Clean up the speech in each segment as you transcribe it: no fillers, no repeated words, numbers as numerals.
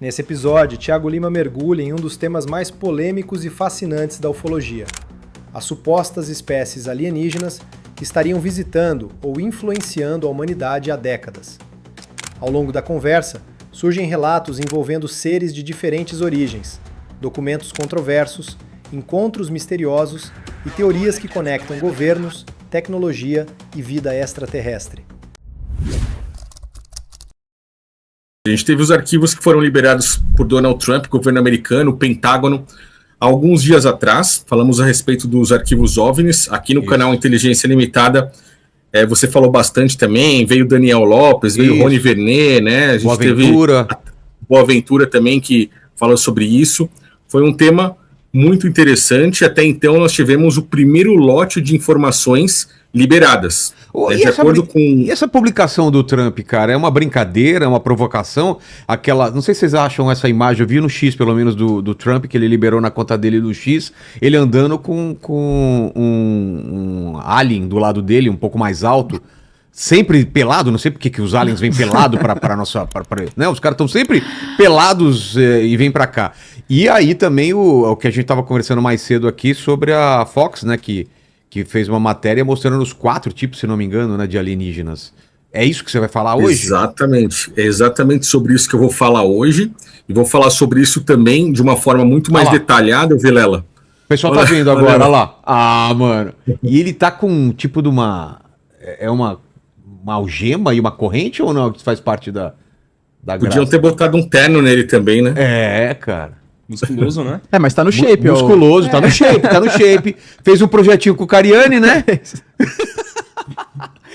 Nesse episódio, Thiago Lima mergulha em um dos temas mais polêmicos e fascinantes da ufologia: as supostas espécies alienígenas que estariam visitando ou influenciando a humanidade há décadas. Ao longo da conversa, surgem relatos envolvendo seres de diferentes origens, documentos controversos, encontros misteriosos e teorias que conectam governos, tecnologia e vida extraterrestre. A gente teve os arquivos que foram liberados por Donald Trump, governo americano, o Pentágono, há alguns dias atrás. Falamos a respeito dos arquivos OVNIs, aqui no canal Inteligência Limitada. Você falou bastante também, veio Daniel Lopes, veio Rony Vernet, né? A gente teve Boaventura também, que falou sobre isso. Foi um tema muito interessante. Até então nós tivemos o primeiro lote de informações liberadas. E essa publicação do Trump, cara, é uma brincadeira, é uma provocação? Não sei se vocês acham essa imagem, eu vi no X pelo menos do Trump, que ele liberou na conta dele do X, ele andando com um alien do lado dele, um pouco mais alto, sempre pelado, não sei porque que os aliens vêm pelado para nossa... né? Os caras estão sempre pelados e vêm para cá. E aí também o que a gente estava conversando mais cedo aqui sobre a Fox, né, que fez uma matéria mostrando os 4 tipos, se não me engano, né, de alienígenas. É isso que você vai falar hoje? Exatamente. É exatamente sobre isso que eu vou falar hoje. E vou falar sobre isso também de uma forma muito mais detalhada, Vilela. O pessoal tá vendo agora, olha lá. Ah, mano. E ele tá com um tipo de uma... É uma algema e uma corrente ou não? Que faz parte da graça? Podiam ter botado um terno nele também, né? É, cara. Musculoso, né? Mas tá no shape. Musculoso, tá no shape, tá no shape. Fez um projetinho com o Cariani, né?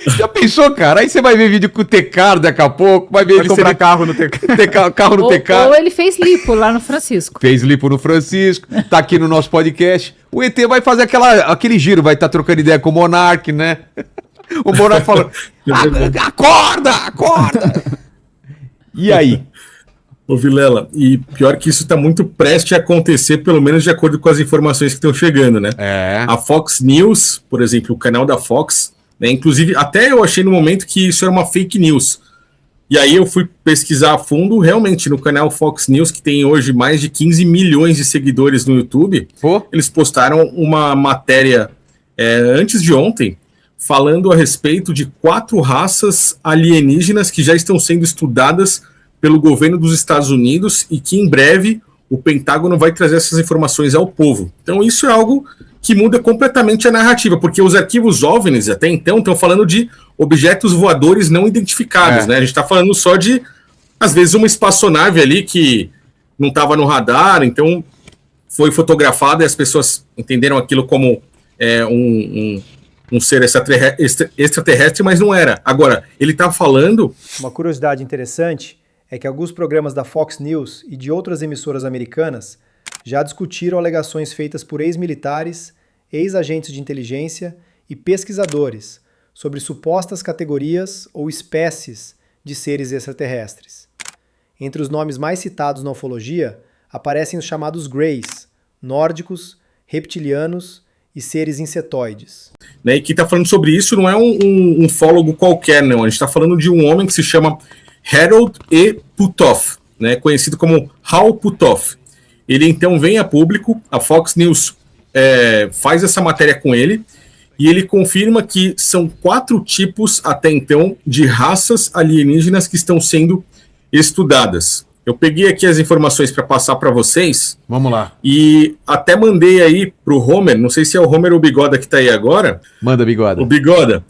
Já pensou, cara? Aí você vai ver vídeo com o Tecar daqui a pouco, vai ver comprar carro no Tecar. Carro no Tecar. Ou ele fez lipo lá no Francisco. Fez lipo no Francisco, tá aqui no nosso podcast. O ET vai fazer aquele giro, vai estar trocando ideia com o Monark, né? O Monark falando, acorda! E aí? Ô Vilela, e pior que isso está muito prestes a acontecer, pelo menos de acordo com as informações que estão chegando, né? A Fox News, por exemplo, o canal da Fox, né, inclusive, até eu achei no momento que isso era uma fake news. E aí eu fui pesquisar a fundo, realmente, no canal Fox News, que tem hoje mais de 15 milhões de seguidores no YouTube, eles postaram uma matéria antes de ontem, falando a respeito de 4 raças alienígenas que já estão sendo estudadas pelo governo dos Estados Unidos e que em breve o Pentágono vai trazer essas informações ao povo. Então isso é algo que muda completamente a narrativa, porque os arquivos OVNIs até então estão falando de objetos voadores não identificados, né? A gente está falando só de, às vezes, uma espaçonave ali que não estava no radar, então foi fotografada e as pessoas entenderam aquilo como um ser extraterrestre, mas não era. Agora, ele está falando... Uma curiosidade interessante é que alguns programas da Fox News e de outras emissoras americanas já discutiram alegações feitas por ex-militares, ex-agentes de inteligência e pesquisadores sobre supostas categorias ou espécies de seres extraterrestres. Entre os nomes mais citados na ufologia aparecem os chamados Greys, nórdicos, reptilianos e seres insetoides. E quem está falando sobre isso não é um ufólogo qualquer, não. A gente está falando de um homem que se chama Harold E. Puthoff, né, conhecido como Hal Puthoff. Ele então vem a público, a Fox News faz essa matéria com ele, e ele confirma que são 4 tipos até então de raças alienígenas que estão sendo estudadas. Eu peguei aqui as informações para passar para vocês. Vamos lá. E até mandei aí para o Homer, não sei se é o Homer ou o Bigoda que está aí agora. Manda, Bigoda. O Bigoda.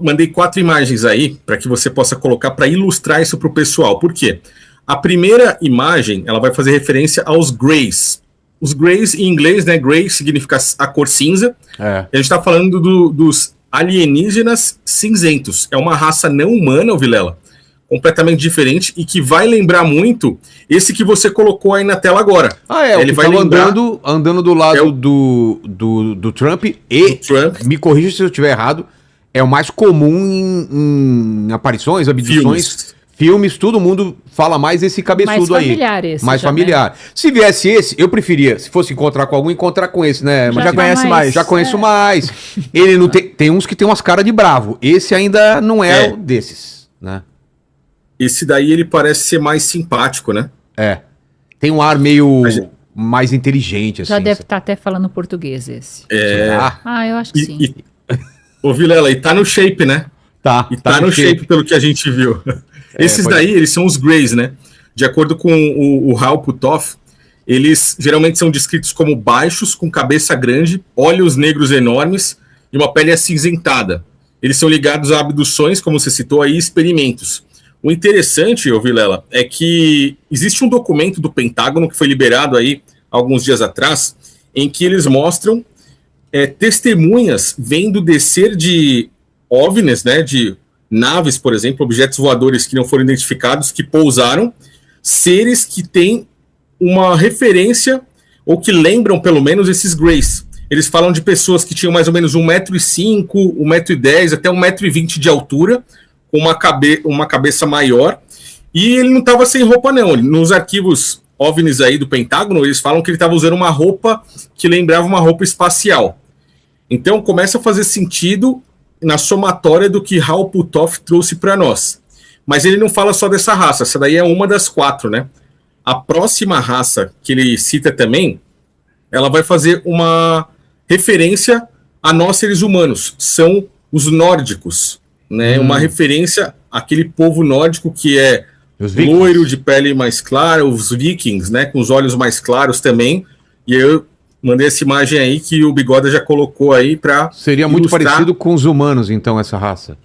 Mandei 4 imagens aí para que você possa colocar para ilustrar isso para o pessoal. Por quê? A primeira imagem ela vai fazer referência aos Greys. Os Greys em inglês, né? Grey significa a cor cinza. A gente está falando dos alienígenas cinzentos. É uma raça não humana, Vilela, completamente diferente e que vai lembrar muito esse que você colocou aí na tela agora. Ele vai andando do lado do Trump e me corrija se eu estiver errado. É o mais comum em aparições, abduções, filmes, todo mundo fala mais esse cabeçudo aí. Mais familiar. Se viesse esse, eu preferia, se fosse encontrar com algum, encontrar com esse, né? Já conhece mais. Já conheço mais. Ele não tem uns que tem umas caras de bravo. Esse ainda não é o desses, né? Esse daí ele parece ser mais simpático, né? Tem um ar meio mais inteligente, assim. Já deve estar até falando português esse. Eu acho que sim. Ô, Vilela, e tá no shape, né? Tá. E tá no shape pelo que a gente viu. Esses daí, eles são os Greys, né? De acordo com o Hal Puthoff, eles geralmente são descritos como baixos, com cabeça grande, olhos negros enormes e uma pele acinzentada. Eles são ligados a abduções, como você citou aí, experimentos. O interessante, ô Vilela, é que existe um documento do Pentágono que foi liberado aí alguns dias atrás, em que eles mostram testemunhas vendo descer de OVNIs, né, de naves, por exemplo, objetos voadores que não foram identificados, que pousaram, seres que têm uma referência, ou que lembram pelo menos esses Greys. Eles falam de pessoas que tinham mais ou menos 1,05 m, 1,10 m, até 1,20 m de altura, com uma cabeça maior, e ele não estava sem roupa não. Nos arquivos OVNIs aí do Pentágono, eles falam que ele estava usando uma roupa que lembrava uma roupa espacial. Então começa a fazer sentido na somatória do que Hal Puthoff trouxe para nós. Mas ele não fala só dessa raça, essa daí é uma das 4, né? A próxima raça que ele cita também, ela vai fazer uma referência a nós seres humanos, são os nórdicos, né? Uma referência àquele povo nórdico que é loiro, de pele mais clara, os vikings, né? Com os olhos mais claros também, e eu mandei essa imagem aí que o Bigoda já colocou aí para seria muito parecido com os humanos, então, essa raça.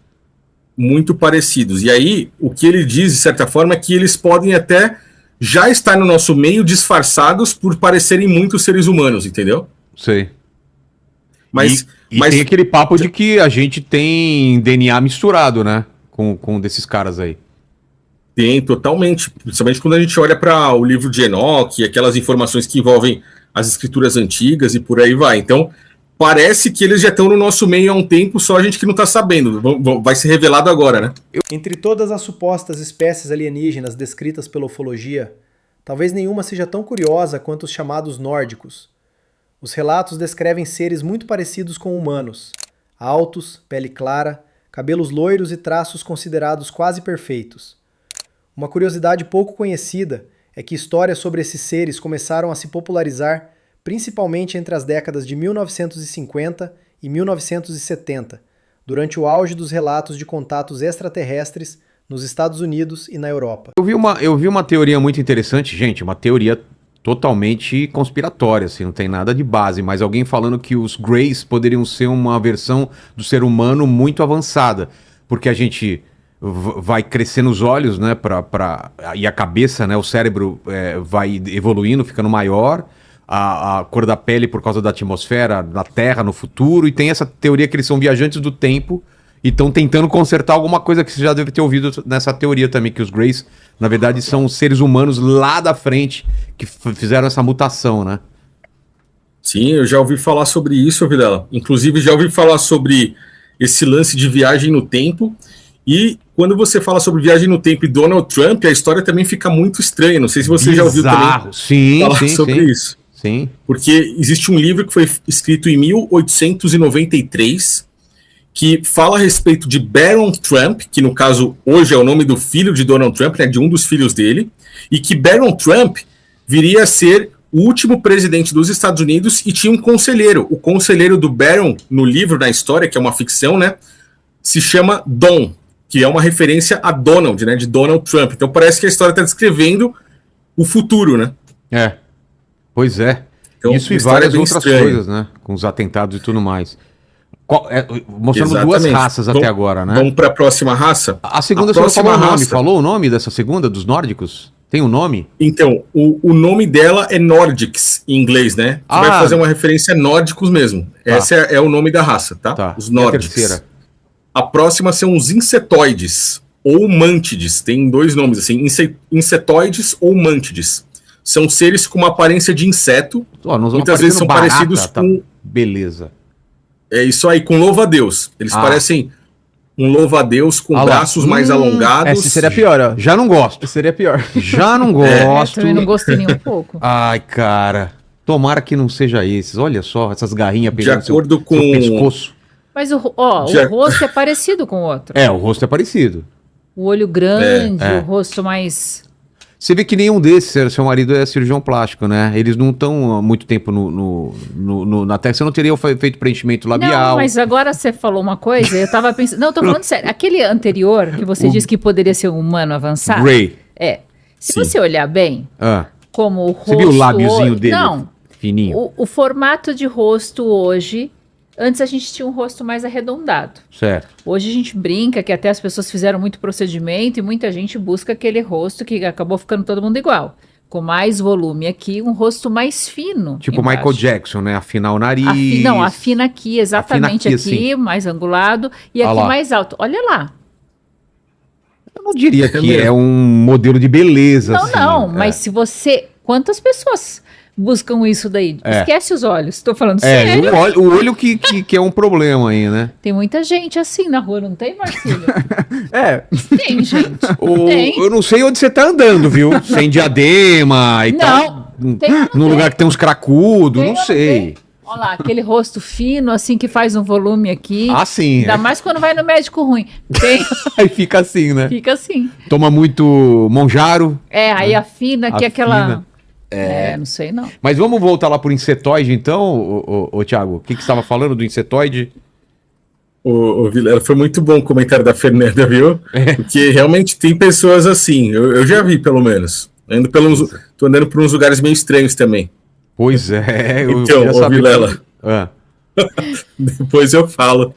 Muito parecidos. E aí, o que ele diz, de certa forma, é que eles podem até já estar no nosso meio disfarçados por parecerem muito seres humanos, entendeu? Sei. Mas tem aquele papo de que a gente tem DNA misturado, né? Com desses caras aí. Tem, totalmente. Principalmente quando a gente olha para o livro de Enoque, aquelas informações que envolvem as escrituras antigas e por aí vai. Então, parece que eles já estão no nosso meio há um tempo, só a gente que não está sabendo. Vai ser revelado agora, né? Entre todas as supostas espécies alienígenas descritas pela ufologia, talvez nenhuma seja tão curiosa quanto os chamados nórdicos. Os relatos descrevem seres muito parecidos com humanos, altos, pele clara, cabelos loiros e traços considerados quase perfeitos. Uma curiosidade pouco conhecida é que histórias sobre esses seres começaram a se popularizar principalmente entre as décadas de 1950 e 1970, durante o auge dos relatos de contatos extraterrestres nos Estados Unidos e na Europa. Eu vi uma teoria muito interessante, gente, uma teoria totalmente conspiratória, assim, não tem nada de base, mas alguém falando que os Greys poderiam ser uma versão do ser humano muito avançada, porque a gente vai crescendo os olhos, né, e a cabeça, né, o cérebro vai evoluindo, ficando maior, a cor da pele por causa da atmosfera da Terra no futuro, e tem essa teoria que eles são viajantes do tempo e estão tentando consertar alguma coisa que você já deve ter ouvido nessa teoria também, que os Greys, na verdade, são seres humanos lá da frente que fizeram essa mutação, né? Sim, eu já ouvi falar sobre isso, Vilela. Inclusive, já ouvi falar sobre esse lance de viagem no tempo. E quando você fala sobre viagem no tempo e Donald Trump, a história também fica muito estranha. Não sei se você já ouviu também falar sobre isso. Sim. Porque existe um livro que foi escrito em 1893 que fala a respeito de Barron Trump, que no caso hoje é o nome do filho de Donald Trump, né, de um dos filhos dele, e que Barron Trump viria a ser o último presidente dos Estados Unidos e tinha um conselheiro. O conselheiro do Barron, no livro, na história, que é uma ficção, né, se chama Don, que é uma referência a Donald, né, de Donald Trump. Então parece que a história está descrevendo o futuro, né? Pois é. Então, isso e várias outras coisas, né? Com os atentados e tudo mais. Mostrando duas raças até agora, né? Vamos para a próxima raça? A segunda você falou o nome. Falou o nome dessa segunda, dos nórdicos? Tem um nome? Então, o nome dela é Nordics, em inglês, né? Você vai fazer uma referência a nórdicos mesmo. Tá. Esse é o nome da raça, tá? Os Nordics. A próxima são os insetoides, ou mântides. Tem dois nomes, assim, insetoides ou mântides. São seres com uma aparência de inseto. Muitas vezes são parecidos com... Beleza. É isso aí, com louva-a-Deus. Eles parecem um louva-a-Deus com braços mais alongados. Esse seria pior, ó. Já não gosto. Esse seria pior. Já não gosto. Eu também não gostei nem um pouco. Ai, cara. Tomara que não seja esses. Olha só, essas garrinhas pegando de acordo com seu pescoço. Mas o rosto é parecido com o outro. O rosto é parecido. O olho grande, o rosto mais... Você vê que nenhum desses, seu marido é cirurgião plástico, né? Eles não estão há muito tempo na Terra. Você não teria feito preenchimento labial. Não, mas agora você falou uma coisa, eu tava pensando... Não, eu tô falando sério. Aquele anterior, que você disse que poderia ser um humano avançado... Grey. Se você olhar bem, como o rosto... Você viu o lábiozinho dele? Não. Fininho. O formato de rosto hoje... Antes a gente tinha um rosto mais arredondado. Certo. Hoje a gente brinca que até as pessoas fizeram muito procedimento e muita gente busca aquele rosto que acabou ficando todo mundo igual. Com mais volume aqui, um rosto mais fino. Tipo embaixo. Michael Jackson, né? Afinar o nariz. Não, afina aqui, exatamente afina aqui, assim. mais angulado. E aqui mais alto. Olha lá. Eu não diria que é um modelo de beleza. Não, mas se você... Quantas pessoas... buscam isso daí. Esquece os olhos. Tô falando sério. O olho que é um problema aí, né? Tem muita gente assim na rua, não tem, Marcílio? Tem, gente. Tem. Eu não sei onde você tá andando, viu? Sem diadema e tal. Num lugar que tem uns cracudos, não sei. Olha lá, aquele rosto fino, assim, que faz um volume aqui. Ah, sim. Ainda mais quando vai no médico ruim. Aí fica assim, né? Fica assim. Toma muito Monjaro. Aí afina aqui aquela... não sei não. Mas vamos voltar lá pro insetoide, então, ô Thiago? O que você estava falando do insetoide? O Vilela, foi muito bom o comentário da Fernanda, viu? Porque realmente tem pessoas assim, eu já vi pelo menos. Tô andando por uns lugares meio estranhos também. Pois é. Então, ô Vilela, depois eu falo.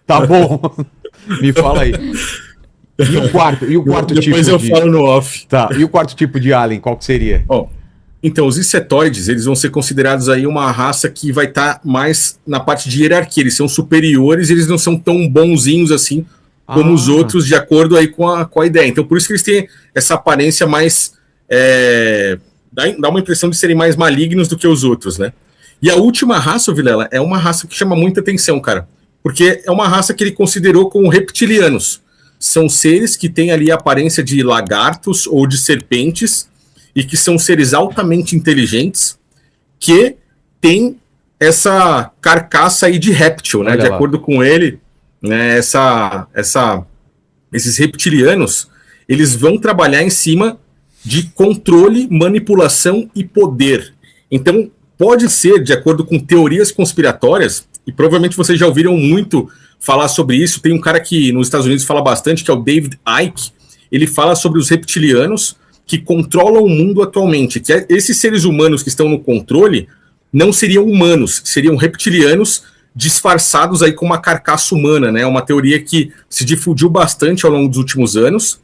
Tá bom. Me fala aí. E o quarto tipo depois eu falo no off. Tá, e o quarto tipo de alien, qual que seria? Então, os insetoides, eles vão ser considerados aí uma raça que vai estar mais na parte de hierarquia. Eles são superiores, eles não são tão bonzinhos assim como os outros, de acordo aí com a ideia. Então, por isso que eles têm essa aparência mais... dá uma impressão de serem mais malignos do que os outros, né? E a última raça, Vilela, é uma raça que chama muita atenção, cara. Porque é uma raça que ele considerou como reptilianos. São seres que têm ali a aparência de lagartos ou de serpentes, e que são seres altamente inteligentes, que têm essa carcaça aí de réptil, né? Olha de lá. acordo com ele, né, esses reptilianos, eles vão trabalhar em cima de controle, manipulação e poder. Então, pode ser, de acordo com teorias conspiratórias, e provavelmente vocês já ouviram muito falar sobre isso, tem um cara que nos Estados Unidos fala bastante, que é o David Icke. Ele fala sobre os reptilianos que controlam o mundo atualmente, que esses seres humanos que estão no controle não seriam humanos, seriam reptilianos disfarçados aí com uma carcaça humana, né? Uma teoria que se difundiu bastante ao longo dos últimos anos,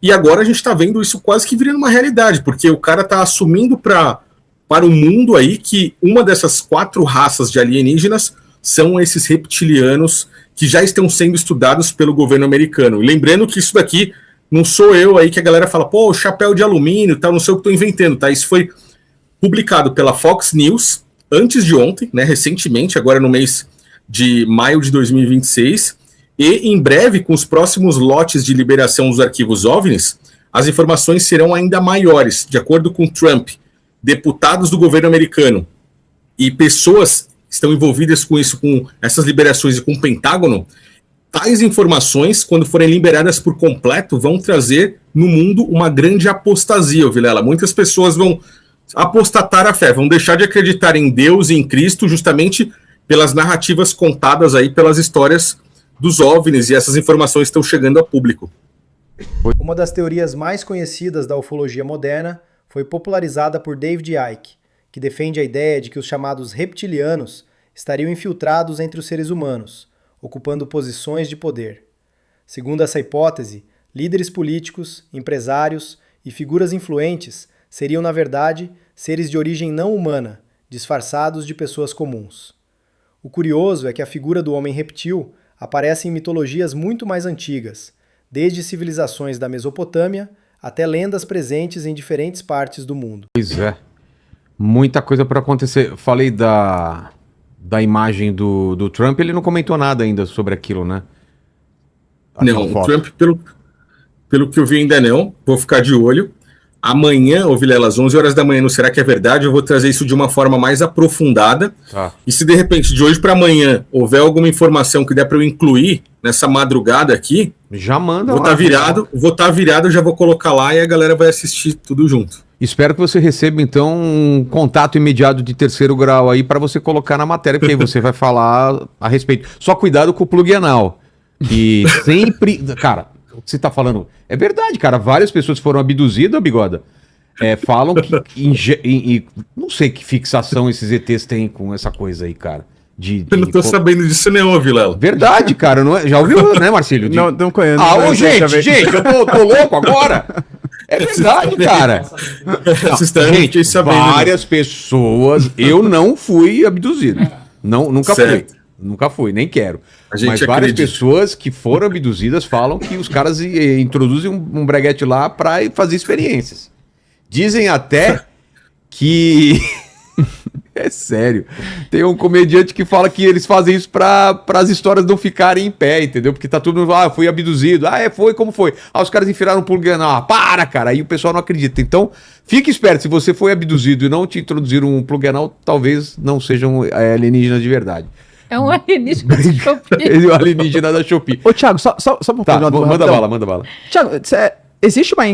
e agora a gente está vendo isso quase que virando uma realidade, porque o cara está assumindo para o mundo aí que uma dessas 4 raças de alienígenas são esses reptilianos que já estão sendo estudados pelo governo americano. E lembrando que isso daqui não sou eu aí que a galera fala, pô, chapéu de alumínio, tá, não sei o que estou inventando, tá? Isso foi publicado pela Fox News antes de ontem, né, recentemente, agora no mês de maio de 2026, e em breve, com os próximos lotes de liberação dos arquivos OVNIs, as informações serão ainda maiores. De acordo com Trump, deputados do governo americano e pessoas que estão envolvidas com isso, com essas liberações e com o Pentágono, tais informações, quando forem liberadas por completo, vão trazer no mundo uma grande apostasia, Vilela. Muitas pessoas vão apostatar a fé, vão deixar de acreditar em Deus e em Cristo justamente pelas narrativas contadas aí, pelas histórias dos OVNIs, e essas informações estão chegando a público. Uma das teorias mais conhecidas da ufologia moderna foi popularizada por David Icke, que defende a ideia de que os chamados reptilianos estariam infiltrados entre os seres humanos, ocupando posições de poder. Segundo essa hipótese, líderes políticos, empresários e figuras influentes seriam, na verdade, seres de origem não humana, disfarçados de pessoas comuns. O curioso é que a figura do homem reptil aparece em mitologias muito mais antigas, desde civilizações da Mesopotâmia até lendas presentes em diferentes partes do mundo. Pois é, muita coisa para acontecer. Falei da imagem do Trump, ele não comentou nada ainda sobre aquilo, né? Não, o Trump, pelo que eu vi ainda não, vou ficar de olho. Amanhã, ô Vilela, às 11 horas da manhã, no Será que é Verdade? Eu vou trazer isso de uma forma mais aprofundada. Tá. E se de repente, de hoje para amanhã, houver alguma informação que der para eu incluir nessa madrugada aqui, já manda. Vou estar virado, já vou colocar lá e a galera vai assistir tudo junto. Espero que você receba, então, um contato imediato de terceiro grau aí para você colocar na matéria, porque aí você vai falar a respeito. Só cuidado com o plug anal. Que sempre... Cara, o que você tá falando é verdade, cara. Várias pessoas foram abduzidas, Bigoda. Falam que... não sei que fixação esses ETs têm com essa coisa aí, cara. Eu não tô sabendo disso não, Vilela. Verdade, cara. Não é... Já ouviu, né, Marcílio? Não conheço. Gente, eu tô louco agora. É verdade, cara. Gente, várias pessoas... Eu não fui abduzido. Nunca fui. Nunca fui, nem quero. Mas várias pessoas que foram abduzidas falam que os caras introduzem um breguete lá pra fazer experiências. Dizem até que... É sério. Tem um comediante que fala que eles fazem isso para as histórias não ficarem em pé, entendeu? Porque tá todo mundo, fui abduzido. Foi, como foi? Os caras enfiaram um plug anal. Para, cara. Aí o pessoal não acredita. Então, fique esperto. Se você foi abduzido e não te introduziram um plug anal, talvez não sejam alienígenas de verdade. É um alienígena da Shopee. É um alienígena da Shopee. Ô, Thiago, só pra manda bala. Thiago, existe uma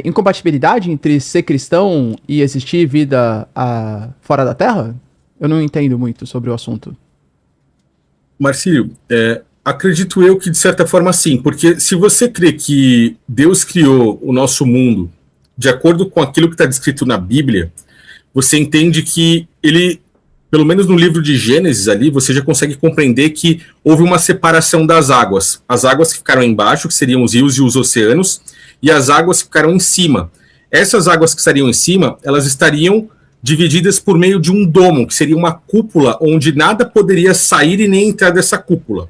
incompatibilidade entre ser cristão e existir vida fora da Terra? Eu não entendo muito sobre o assunto. Marcílio, acredito eu que de certa forma sim, porque se você crê que Deus criou o nosso mundo de acordo com aquilo que está descrito na Bíblia, você entende que ele, pelo menos no livro de Gênesis ali, você já consegue compreender que houve uma separação das águas. As águas que ficaram embaixo, que seriam os rios e os oceanos, e as águas ficaram em cima. Essas águas que estariam em cima, elas estariam divididas por meio de um domo, que seria uma cúpula, onde nada poderia sair e nem entrar dessa cúpula.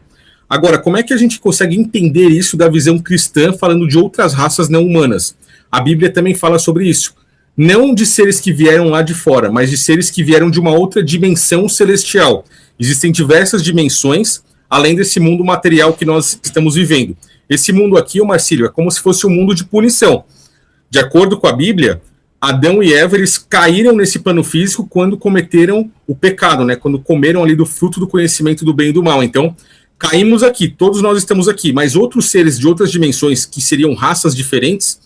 Agora, como é que a gente consegue entender isso da visão cristã, falando de outras raças não humanas? A Bíblia também fala sobre isso. Não de seres que vieram lá de fora, mas de seres que vieram de uma outra dimensão celestial. Existem diversas dimensões, além desse mundo material que nós estamos vivendo. Esse mundo aqui, Marcílio, é como se fosse um mundo de punição. De acordo com a Bíblia, Adão e Eva, eles caíram nesse plano físico quando cometeram o pecado, né? Quando comeram ali do fruto do conhecimento do bem e do mal. Então, caímos aqui, todos nós estamos aqui, mas outros seres de outras dimensões, que seriam raças diferentes,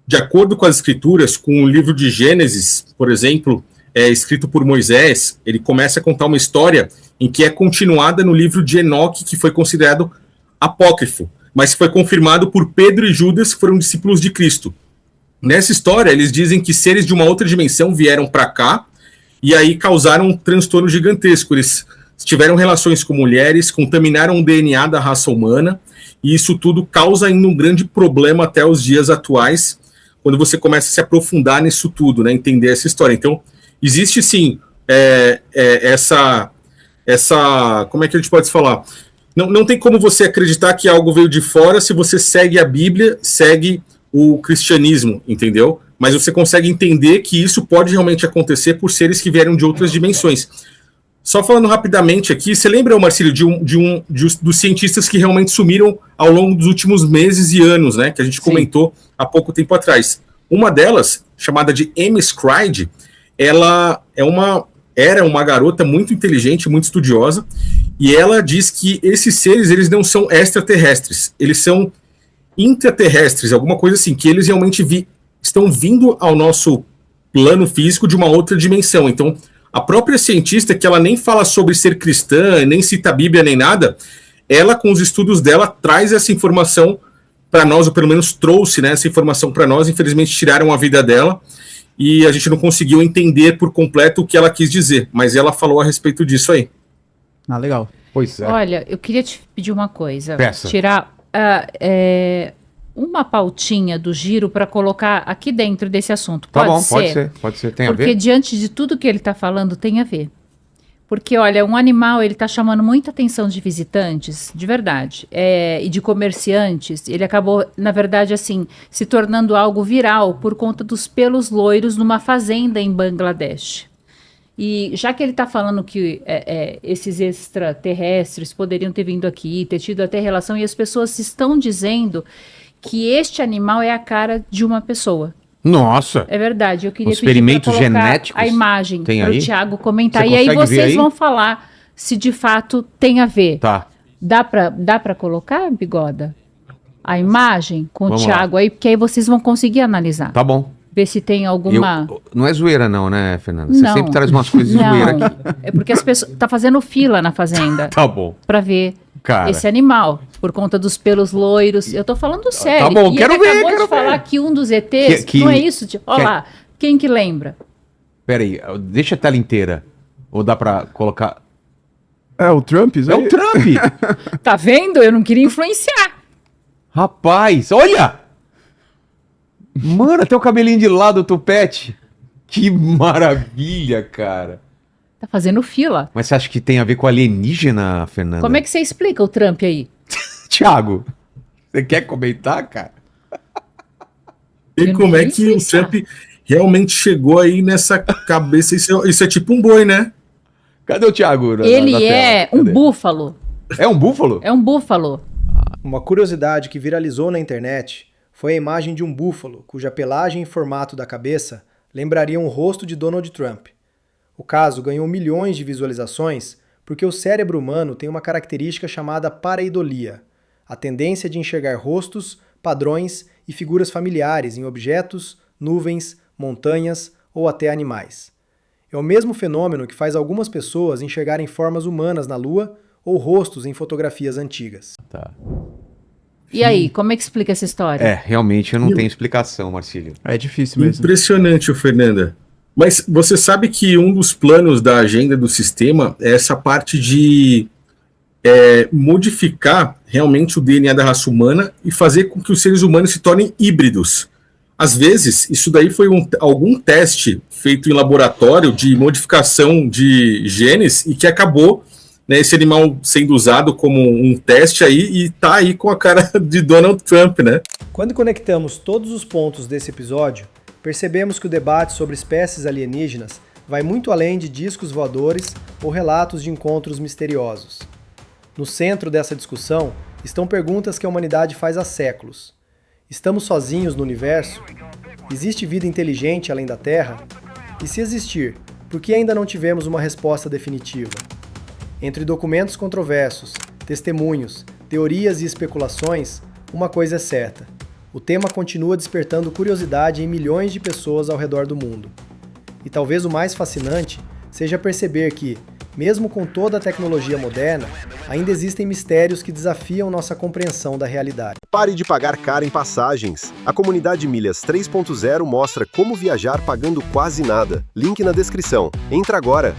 de acordo com as escrituras, com o livro de Gênesis, por exemplo, escrito por Moisés, ele começa a contar uma história em que é continuada no livro de Enoque, que foi considerado apócrifo, mas foi confirmado por Pedro e Judas, que foram discípulos de Cristo. Nessa história, eles dizem que seres de uma outra dimensão vieram para cá e aí causaram um transtorno gigantesco. Eles tiveram relações com mulheres, contaminaram o DNA da raça humana, e isso tudo causa ainda um grande problema até os dias atuais, quando você começa a se aprofundar nisso tudo, né, entender essa história. Então, existe sim essa... Como é que a gente pode falar? Não tem como você acreditar que algo veio de fora se você segue a Bíblia, segue o cristianismo, entendeu? Mas você consegue entender que isso pode realmente acontecer por seres que vieram de outras dimensões. Só falando rapidamente aqui, você lembra, Marcílio, dos cientistas que realmente sumiram ao longo dos últimos meses e anos, né? Que a gente comentou há pouco tempo atrás. Uma delas, chamada de Amy Scride, ela era uma garota muito inteligente, muito estudiosa, e ela diz que esses seres, eles não são extraterrestres, eles são intraterrestres, alguma coisa assim, que eles realmente estão vindo ao nosso plano físico de uma outra dimensão. Então, a própria cientista, que ela nem fala sobre ser cristã, nem cita a Bíblia, nem nada, ela, com os estudos dela, traz essa informação para nós, ou pelo menos trouxe, né, essa informação para nós. Infelizmente, tiraram a vida dela, e a gente não conseguiu entender por completo o que ela quis dizer, mas ela falou a respeito disso aí. Ah, legal. Pois é. Olha, eu queria te pedir uma coisa. Peça. Tirar uma pautinha do giro para colocar aqui dentro desse assunto. Pode ser? Pode ser. Tem a ver? Porque diante de tudo que ele está falando, tem a ver. Porque, olha, um animal, ele está chamando muita atenção de visitantes, de verdade, e de comerciantes. Ele acabou, na verdade, assim, se tornando algo viral por conta dos pelos loiros numa fazenda em Bangladesh. E já que ele está falando que esses extraterrestres poderiam ter vindo aqui, ter tido até relação, e as pessoas estão dizendo que este animal é a cara de uma pessoa. Nossa! É verdade, eu queria experimentos pedir pra colocar genéticos a imagem tem para aí? o Thiago comentar. Você E aí consegue ver vocês aí? vão falar se de fato tem a ver. Tá. Dá pra colocar, Bigoda? A imagem com Vamos o Thiago aí, porque aí vocês vão conseguir analisar. Tá bom. Ver se tem alguma... Não é zoeira não, né, Fernanda? Você Não. sempre traz umas coisas de zoeira aqui. É porque as pessoas... Tá fazendo fila na fazenda Tá bom. pra ver Cara. esse animal. Por conta dos pelos loiros. Eu tô falando sério. Tá bom, e quero ele ver, acabou quero de falar ver. que um dos ETs... Que- Não é isso? Olha lá. Quem que lembra? Pera aí, deixa a tela inteira. Ou dá pra colocar... É o Trump? Isso É aí? o Trump! Tá vendo? Eu não queria influenciar. Rapaz, olha! Mano, até o cabelinho de lado, o tupete. Que maravilha, cara. Tá fazendo fila. Mas você acha que tem a ver com alienígena, Fernanda? Como é que você explica o Trump aí? Thiago, você quer comentar, cara? E Eu como não é ia que o influenciar. Trump realmente chegou aí nessa cabeça? Isso é tipo um boi, né? Cadê o Thiago? Ele tela? é um Cadê? búfalo. É um búfalo? É um búfalo. Uma curiosidade que viralizou na internet foi a imagem de um búfalo, cuja pelagem e formato da cabeça lembrariam o rosto de Donald Trump. O caso ganhou milhões de visualizações porque o cérebro humano tem uma característica chamada pareidolia, a tendência de enxergar rostos, padrões e figuras familiares em objetos, nuvens, montanhas ou até animais. É o mesmo fenômeno que faz algumas pessoas enxergarem formas humanas na Lua ou rostos em fotografias antigas. Tá. E aí, como é que explica essa história? É, realmente eu não tenho explicação, Marcílio. É difícil mesmo. Impressionante, Fernanda. Mas você sabe que um dos planos da agenda do sistema é essa parte de modificar realmente o DNA da raça humana e fazer com que os seres humanos se tornem híbridos. Às vezes, isso daí foi algum teste feito em laboratório de modificação de genes e que acabou, né, esse animal sendo usado como um teste aí e tá aí com a cara de Donald Trump, né? Quando conectamos todos os pontos desse episódio, percebemos que o debate sobre espécies alienígenas vai muito além de discos voadores ou relatos de encontros misteriosos. No centro dessa discussão estão perguntas que a humanidade faz há séculos. Estamos sozinhos no universo? Existe vida inteligente além da Terra? E se existir, por que ainda não tivemos uma resposta definitiva? Entre documentos controversos, testemunhos, teorias e especulações, uma coisa é certa: o tema continua despertando curiosidade em milhões de pessoas ao redor do mundo. E talvez o mais fascinante seja perceber que, mesmo com toda a tecnologia moderna, ainda existem mistérios que desafiam nossa compreensão da realidade. Pare de pagar caro em passagens. A comunidade Milhas 3.0 mostra como viajar pagando quase nada. Link na descrição. Entra agora!